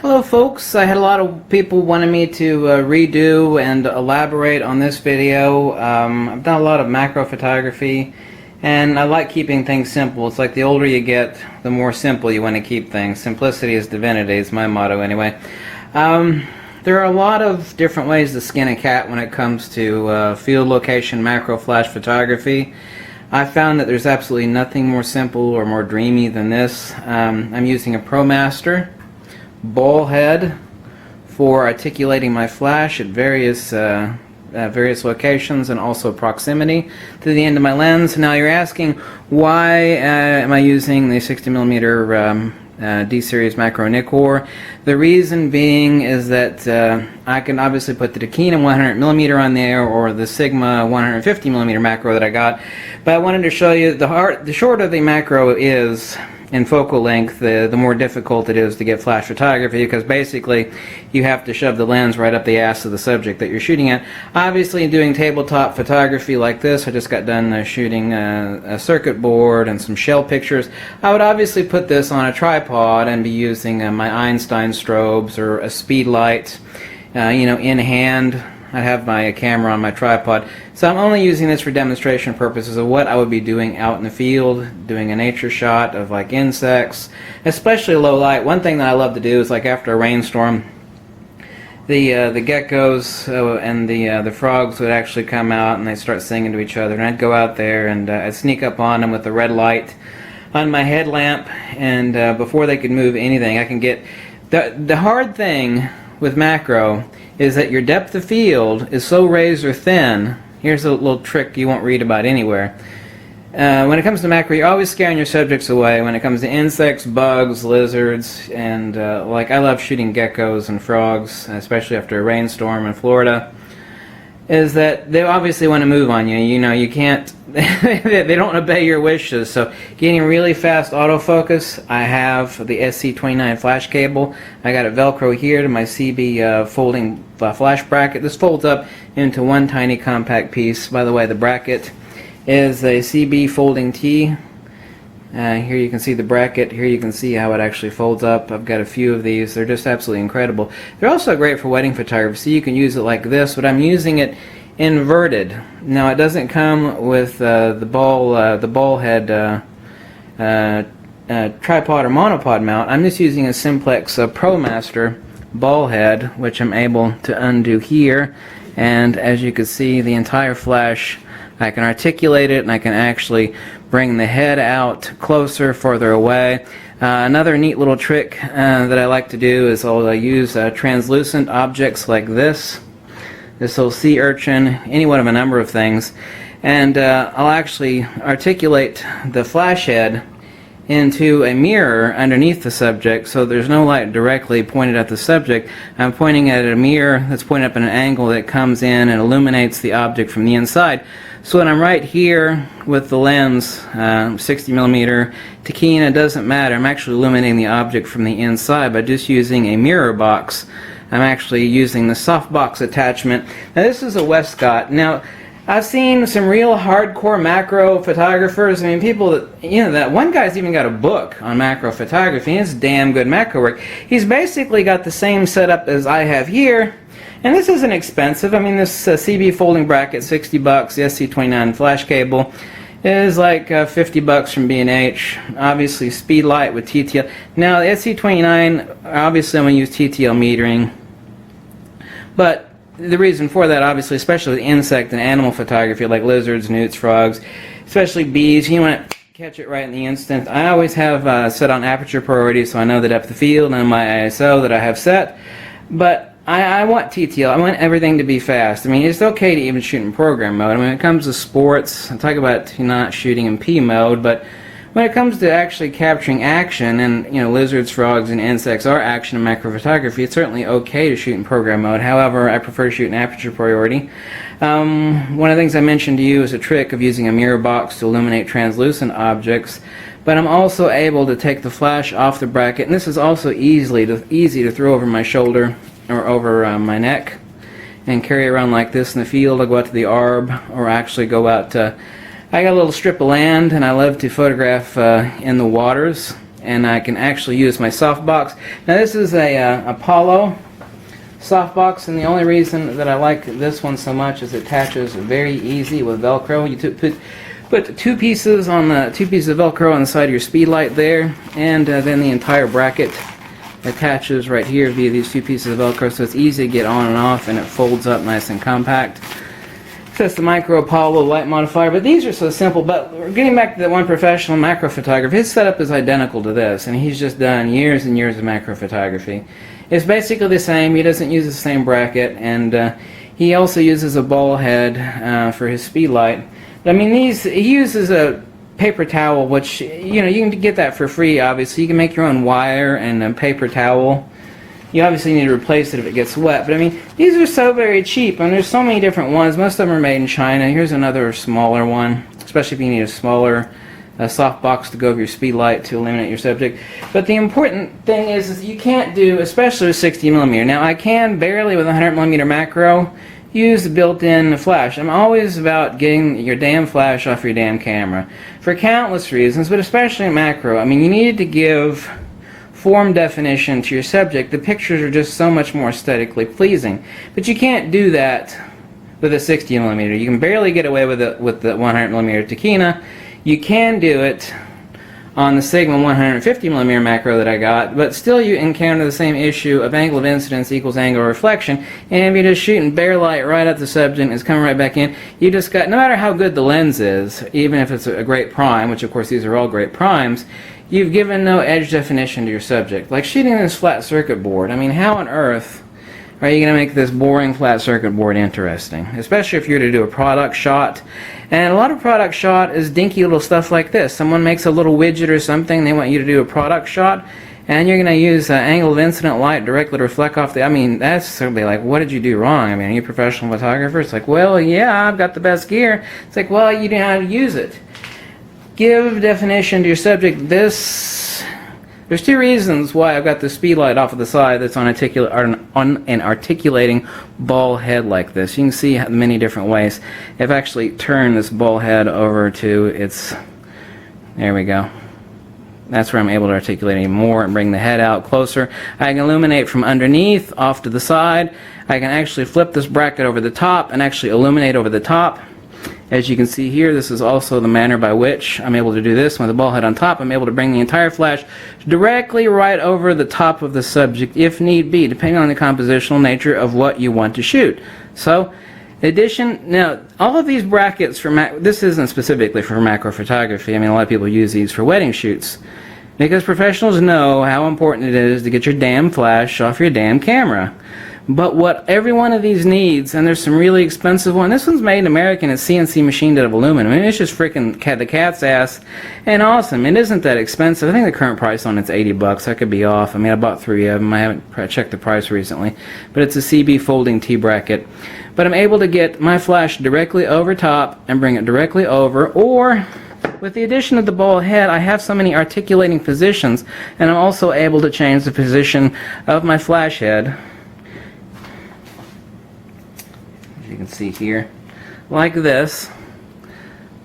Hello folks, I had a lot of people wanting me to redo and elaborate on this video. I've done a lot of macro photography and I like keeping things simple. It's like the older you get, the more simple you want to keep things. Simplicity is divinity is my motto anyway. There are a lot of different ways to skin a cat when it comes to field location macro flash photography. I found that there's absolutely nothing more simple or more dreamy than this. I'm using a ProMaster ball head for articulating my flash at various locations and also proximity to the end of my lens. Now you're asking, why am I using the 60mm D-series macro Nikkor? The reason being is that I can obviously put the Takina 100mm on there or the Sigma 150mm macro that I got, but I wanted to show you the shorter the macro is in focal length, the more difficult it is to get flash photography, because basically you have to shove the lens right up the ass of the subject that you're shooting at. Obviously doing tabletop photography like this, I just got done shooting a circuit board and some shell pictures. I would obviously put this on a tripod and be using my Einstein strobes or a speed light, in hand. I have my camera on my tripod, so I'm only using this for demonstration purposes of what I would be doing out in the field, doing a nature shot of like insects, especially low light. One thing that I love to do is like after a rainstorm, the geckos and the frogs would actually come out and they start singing to each other, and I'd go out there and I'd sneak up on them with the red light on my headlamp, and before they could move anything, I can get the hard thing with macro is that your depth of field is so razor thin. Here's a little trick you won't read about anywhere. When it comes to macro, you're always scaring your subjects away. When it comes to insects, bugs, lizards, and like I love shooting geckos and frogs, especially after a rainstorm in Florida, is that they obviously want to move on you. You can't, they don't obey your wishes. So getting really fast autofocus, I have the SC29 flash cable. I got it Velcro here to my CB folding flash bracket. This folds up into one tiny compact piece. By the way, the bracket is a CB folding T. Here you can see the bracket. Here you can see how it actually folds up. I've got a few of these. They're just absolutely incredible. They're also great for wedding photography. So you can use it like this, but I'm using it inverted. Now it doesn't come with the ball head tripod or monopod mount. I'm just using a simplex ProMaster ball head, which I'm able to undo here, and as you can see, the entire flash, I can articulate it and I can actually bring the head out closer, further away. Another neat little trick that I like to do is I'll use translucent objects like this little sea urchin, any one of a number of things, and I'll actually articulate the flash head into a mirror underneath the subject, so there's no light directly pointed at the subject. I'm pointing at a mirror that's pointed up at an angle that comes in and illuminates the object from the inside. So when I'm right here with the lens, 60mm Takina, doesn't matter. I'm actually illuminating the object from the inside by just using a mirror box. I'm actually using the softbox attachment. Now this is a Westcott. Now I've seen some real hardcore macro photographers. I mean, people that, that one guy's even got a book on macro photography, and it's damn good macro work. He's basically got the same setup as I have here, and this isn't expensive. I mean, this CB folding bracket, $60, the SC29 flash cable is like $50 from B&H. Obviously, speed light with TTL. Now, the SC29, obviously I'm going to use TTL metering, but the reason for that, obviously, especially with insect and animal photography like lizards, newts, frogs, especially bees, you want to catch it right in the instant. I always have set on aperture priority, so I know the depth of field and my ISO that I have set, but I want TTL. I want everything to be fast. I mean, it's okay to even shoot in program mode. I mean, when it comes to sports, I talk about not shooting in P mode, but when it comes to actually capturing action, and lizards, frogs, and insects are action in macro photography, it's certainly okay to shoot in program mode. However, I prefer to shoot in aperture priority. One of the things I mentioned to you is a trick of using a mirror box to illuminate translucent objects, but I'm also able to take the flash off the bracket, and this is also easy to throw over my shoulder or over my neck and carry around like this in the field. I'll go out to the arb, or actually go out to, I got a little strip of land and I love to photograph in the waters. and I can actually use my softbox. Now this is a Apolo Softbox, and the only reason that I like this one so much is it attaches very easy with Velcro. You put two pieces of Velcro on the side of your speed light there, and then the entire bracket attaches right here via these two pieces of Velcro, so it's easy to get on and off, and it folds up nice and compact. So it's the Micro Apollo light modifier, but these are so simple. But we're getting back to that one professional macro photographer. His setup is identical to this, and he's just done years and years of macro photography. It's basically the same. He doesn't use the same bracket, and he also uses a ball head for his speed light. But I mean, he uses a paper towel, which, you know, you can get that for free. Obviously, you can make your own wire and a paper towel. You obviously need to replace it if it gets wet, but I mean, these are so very cheap, and there's so many different ones. Most of them are made in China. Here's another smaller one, especially if you need a smaller softbox to go over your speed light to illuminate your subject. But the important thing is you can't do, especially with 60mm. Now, I can barely with 100mm macro use the built-in flash. I'm always about getting your damn flash off your damn camera for countless reasons, but especially in macro. I mean, you need to give form definition to your subject. The pictures are just so much more aesthetically pleasing, but you can't do that with a 60mm. You can barely get away with it with the 100mm Takina. You can do it on the Sigma 150mm macro that I got, but still you encounter the same issue of angle of incidence equals angle of reflection, and if you're just shooting bare light right at the subject and it's coming right back in, you just got, no matter how good the lens is, even if it's a great prime, which of course these are all great primes, you've given no edge definition to your subject. Like shooting this flat circuit board, I mean, how on earth are you going to make this boring flat circuit board interesting? Especially if you're to do a product shot. And a lot of product shot is dinky little stuff like this. Someone makes a little widget or something, they want you to do a product shot, and you're going to use angle of incident light directly to reflect off the, I mean, that's going to be like, what did you do wrong? I mean, are you a professional photographer? It's like, well, yeah, I've got the best gear. It's like, well, you know how to use it. Give definition to your subject. There's two reasons why I've got the speed light off of the side that's on an articulating ball head like this. You can see many different ways. I've actually turned this ball head over to its, there we go. That's where I'm able to articulate any more and bring the head out closer. I can illuminate from underneath, off to the side. I can actually flip this bracket over the top and actually illuminate over the top. As you can see here, this is also the manner by which I'm able to do this. With the ball head on top, I'm able to bring the entire flash directly right over the top of the subject if need be, depending on the compositional nature of what you want to shoot. So, in addition, now, all of these brackets for this isn't specifically for macro photography. I mean, a lot of people use these for wedding shoots, because professionals know how important it is to get your damn flash off your damn camera. But what every one of these needs, and there's some really expensive ones. This one's made in America and it's CNC machined out of aluminum. I mean, it's just freaking the cat's ass and awesome. It isn't that expensive. I think the current price on it's $80. I could be off. I mean, I bought 3 of them. I haven't checked the price recently. But it's a CB folding T-bracket. But I'm able to get my flash directly over top and bring it directly over, or with the addition of the ball head, I have so many articulating positions, and I'm also able to change the position of my flash head. You can see here, like this,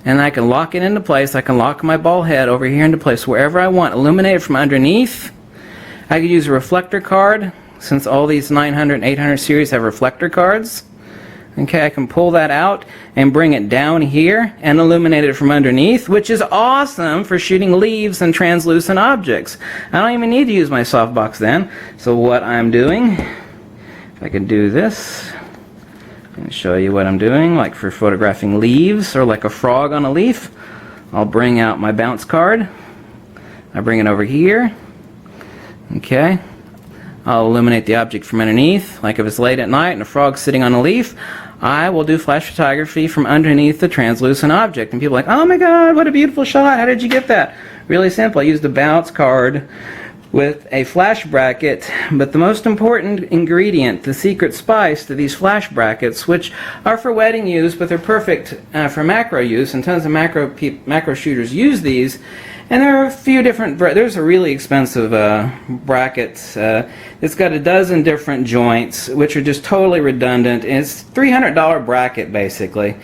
and I can lock it into place. I can lock my ball head over here into place wherever I want, illuminate it from underneath. I could use a reflector card, since all these 900 and 800 series have reflector cards. Okay, I can pull that out and bring it down here and illuminate it from underneath, which is awesome for shooting leaves and translucent objects. I don't even need to use my softbox then. So what I'm doing, if I can do this, and show you what I'm doing, like for photographing leaves or like a frog on a leaf. I'll bring out my bounce card. I bring it over here. Okay. I'll illuminate the object from underneath, like if it's late at night and a frog's sitting on a leaf. I will do flash photography from underneath the translucent object. And people are like, oh my god, what a beautiful shot. How did you get that? Really simple. I used a bounce card with a flash bracket, but the most important ingredient, the secret spice to these flash brackets, which are for wedding use, but they're perfect for macro use, and tons of macro shooters use these. And there are a few different, there's a really expensive bracket. It's got a dozen different joints, which are just totally redundant. It's a $300 bracket, basically.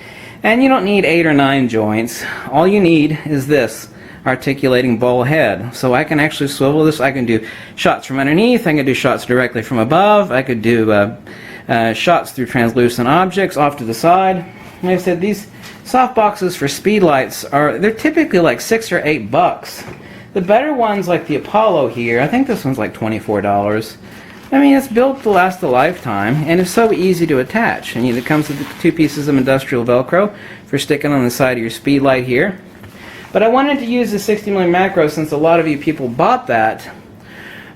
And you don't need 8 or 9 joints. All you need is this. articulating ball head. So I can actually swivel this. I can do shots from underneath. I can do shots directly from above. I could do shots through translucent objects off to the side. Like I said, these softboxes for speedlights they're typically like $6 or $8. The better ones, like the Apollo here, I think this one's like $24. I mean, it's built to last a lifetime, and it's so easy to attach. And it comes with 2 pieces of industrial Velcro for sticking on the side of your speedlight here. But I wanted to use the 60mm macro since a lot of you people bought that.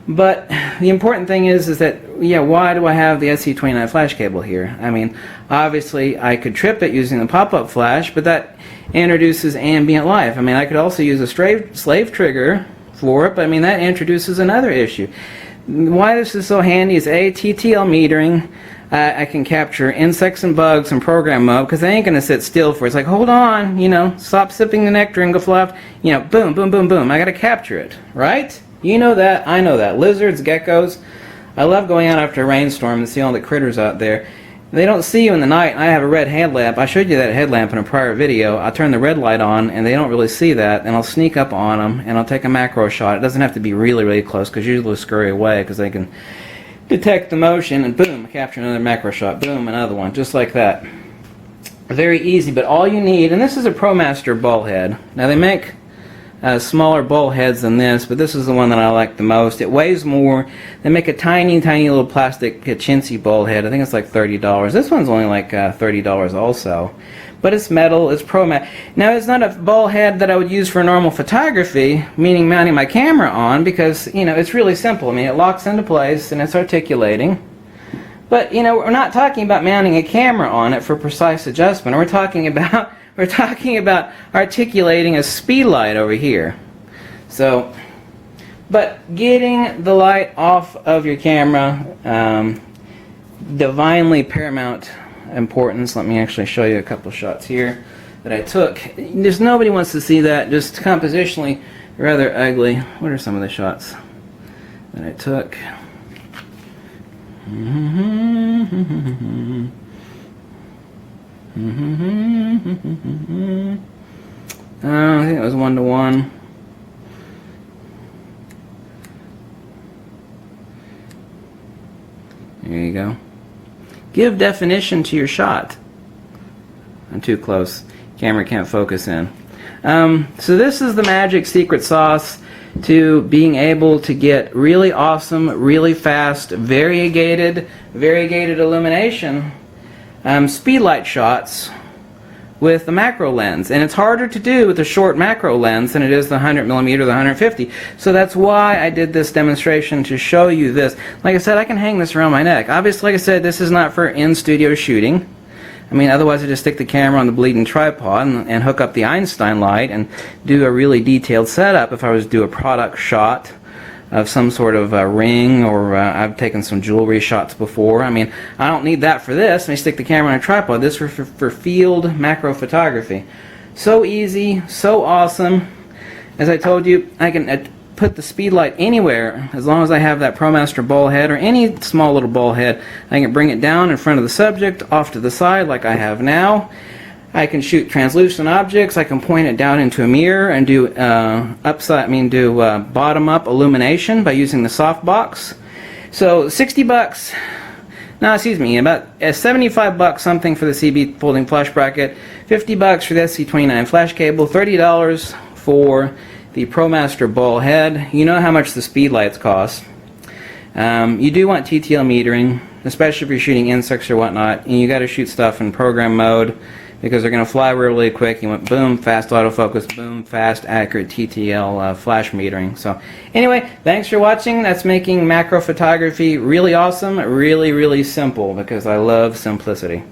But the important thing is that, yeah, why do I have the SC29 flash cable here? I mean, obviously I could trip it using the pop-up flash, but that introduces ambient light. I mean, I could also use a slave trigger for it, but I mean, that introduces another issue. Why this is so handy is TTL metering. I can capture insects and bugs in program mode because they ain't going to sit still for it. It's like, hold on, you know, stop sipping the nectar and go fly off. You know, boom, boom, boom, boom. I got to capture it, right? You know that. I know that. Lizards, geckos. I love going out after a rainstorm and see all the critters out there. They don't see you in the night. I have a red headlamp. I showed you that headlamp in a prior video. I turn the red light on and they don't really see that, and I'll sneak up on them and I'll take a macro shot. It doesn't have to be really, really close because usually they'll scurry away because they can detect the motion, and boom, capture another macro shot. Boom, another one, just like that. Very easy, but all you need, and this is a ProMaster ball head. Now they make smaller ball heads than this, but this is the one that I like the most. It weighs more. They make a tiny, tiny little plastic chintzy ball head. I think it's like $30. This one's only like $30 also. But it's metal, it's ProMaster. Now it's not a ball head that I would use for normal photography, meaning mounting my camera on, because, you know, it's really simple. I mean, it locks into place and it's articulating. But, you know, we're not talking about mounting a camera on it for precise adjustment. We're talking about articulating a speed light over here. So, but getting the light off of your camera, divinely paramount importance. Let me actually show you a couple shots here that I took. There's nobody wants to see that. Just compositionally rather ugly. What are some of the shots that I took? I think it was 1:1. There you go. Give definition to your shot. I'm too close. Camera can't focus in. So this is the magic secret sauce to being able to get really awesome, really fast, variegated illumination speedlight shots with the macro lens. And it's harder to do with the short macro lens than it is the 100mm, the 150. So that's why I did this demonstration, to show you this. Like I said, I can hang this around my neck. Obviously, like I said, this is not for in-studio shooting. I mean, otherwise I just stick the camera on the bleeding tripod and hook up the Einstein light and do a really detailed setup if I was to do a product shot of some sort of ring, or I've taken some jewelry shots before. I mean, I don't need that for this. I stick the camera on a tripod. This is for field macro photography. So easy, so awesome. As I told you, I can put the speedlight anywhere as long as I have that ProMaster ball head or any small little ball head. I can bring it down in front of the subject, off to the side like I have now. I can shoot translucent objects. I can point it down into a mirror and do bottom-up illumination by using the softbox. So $60. No, excuse me, about $75 something for the CB folding flash bracket, $50 for the SC29 flash cable, $30 for the ProMaster ball head. You know how much the speedlights cost. You do want TTL metering, especially if you're shooting insects or whatnot, and you got to shoot stuff in program mode, because they're going to fly really quick. You want boom, fast autofocus, boom, fast, accurate TTL flash metering. So anyway, thanks for watching. That's making macro photography really awesome, really, really simple, because I love simplicity.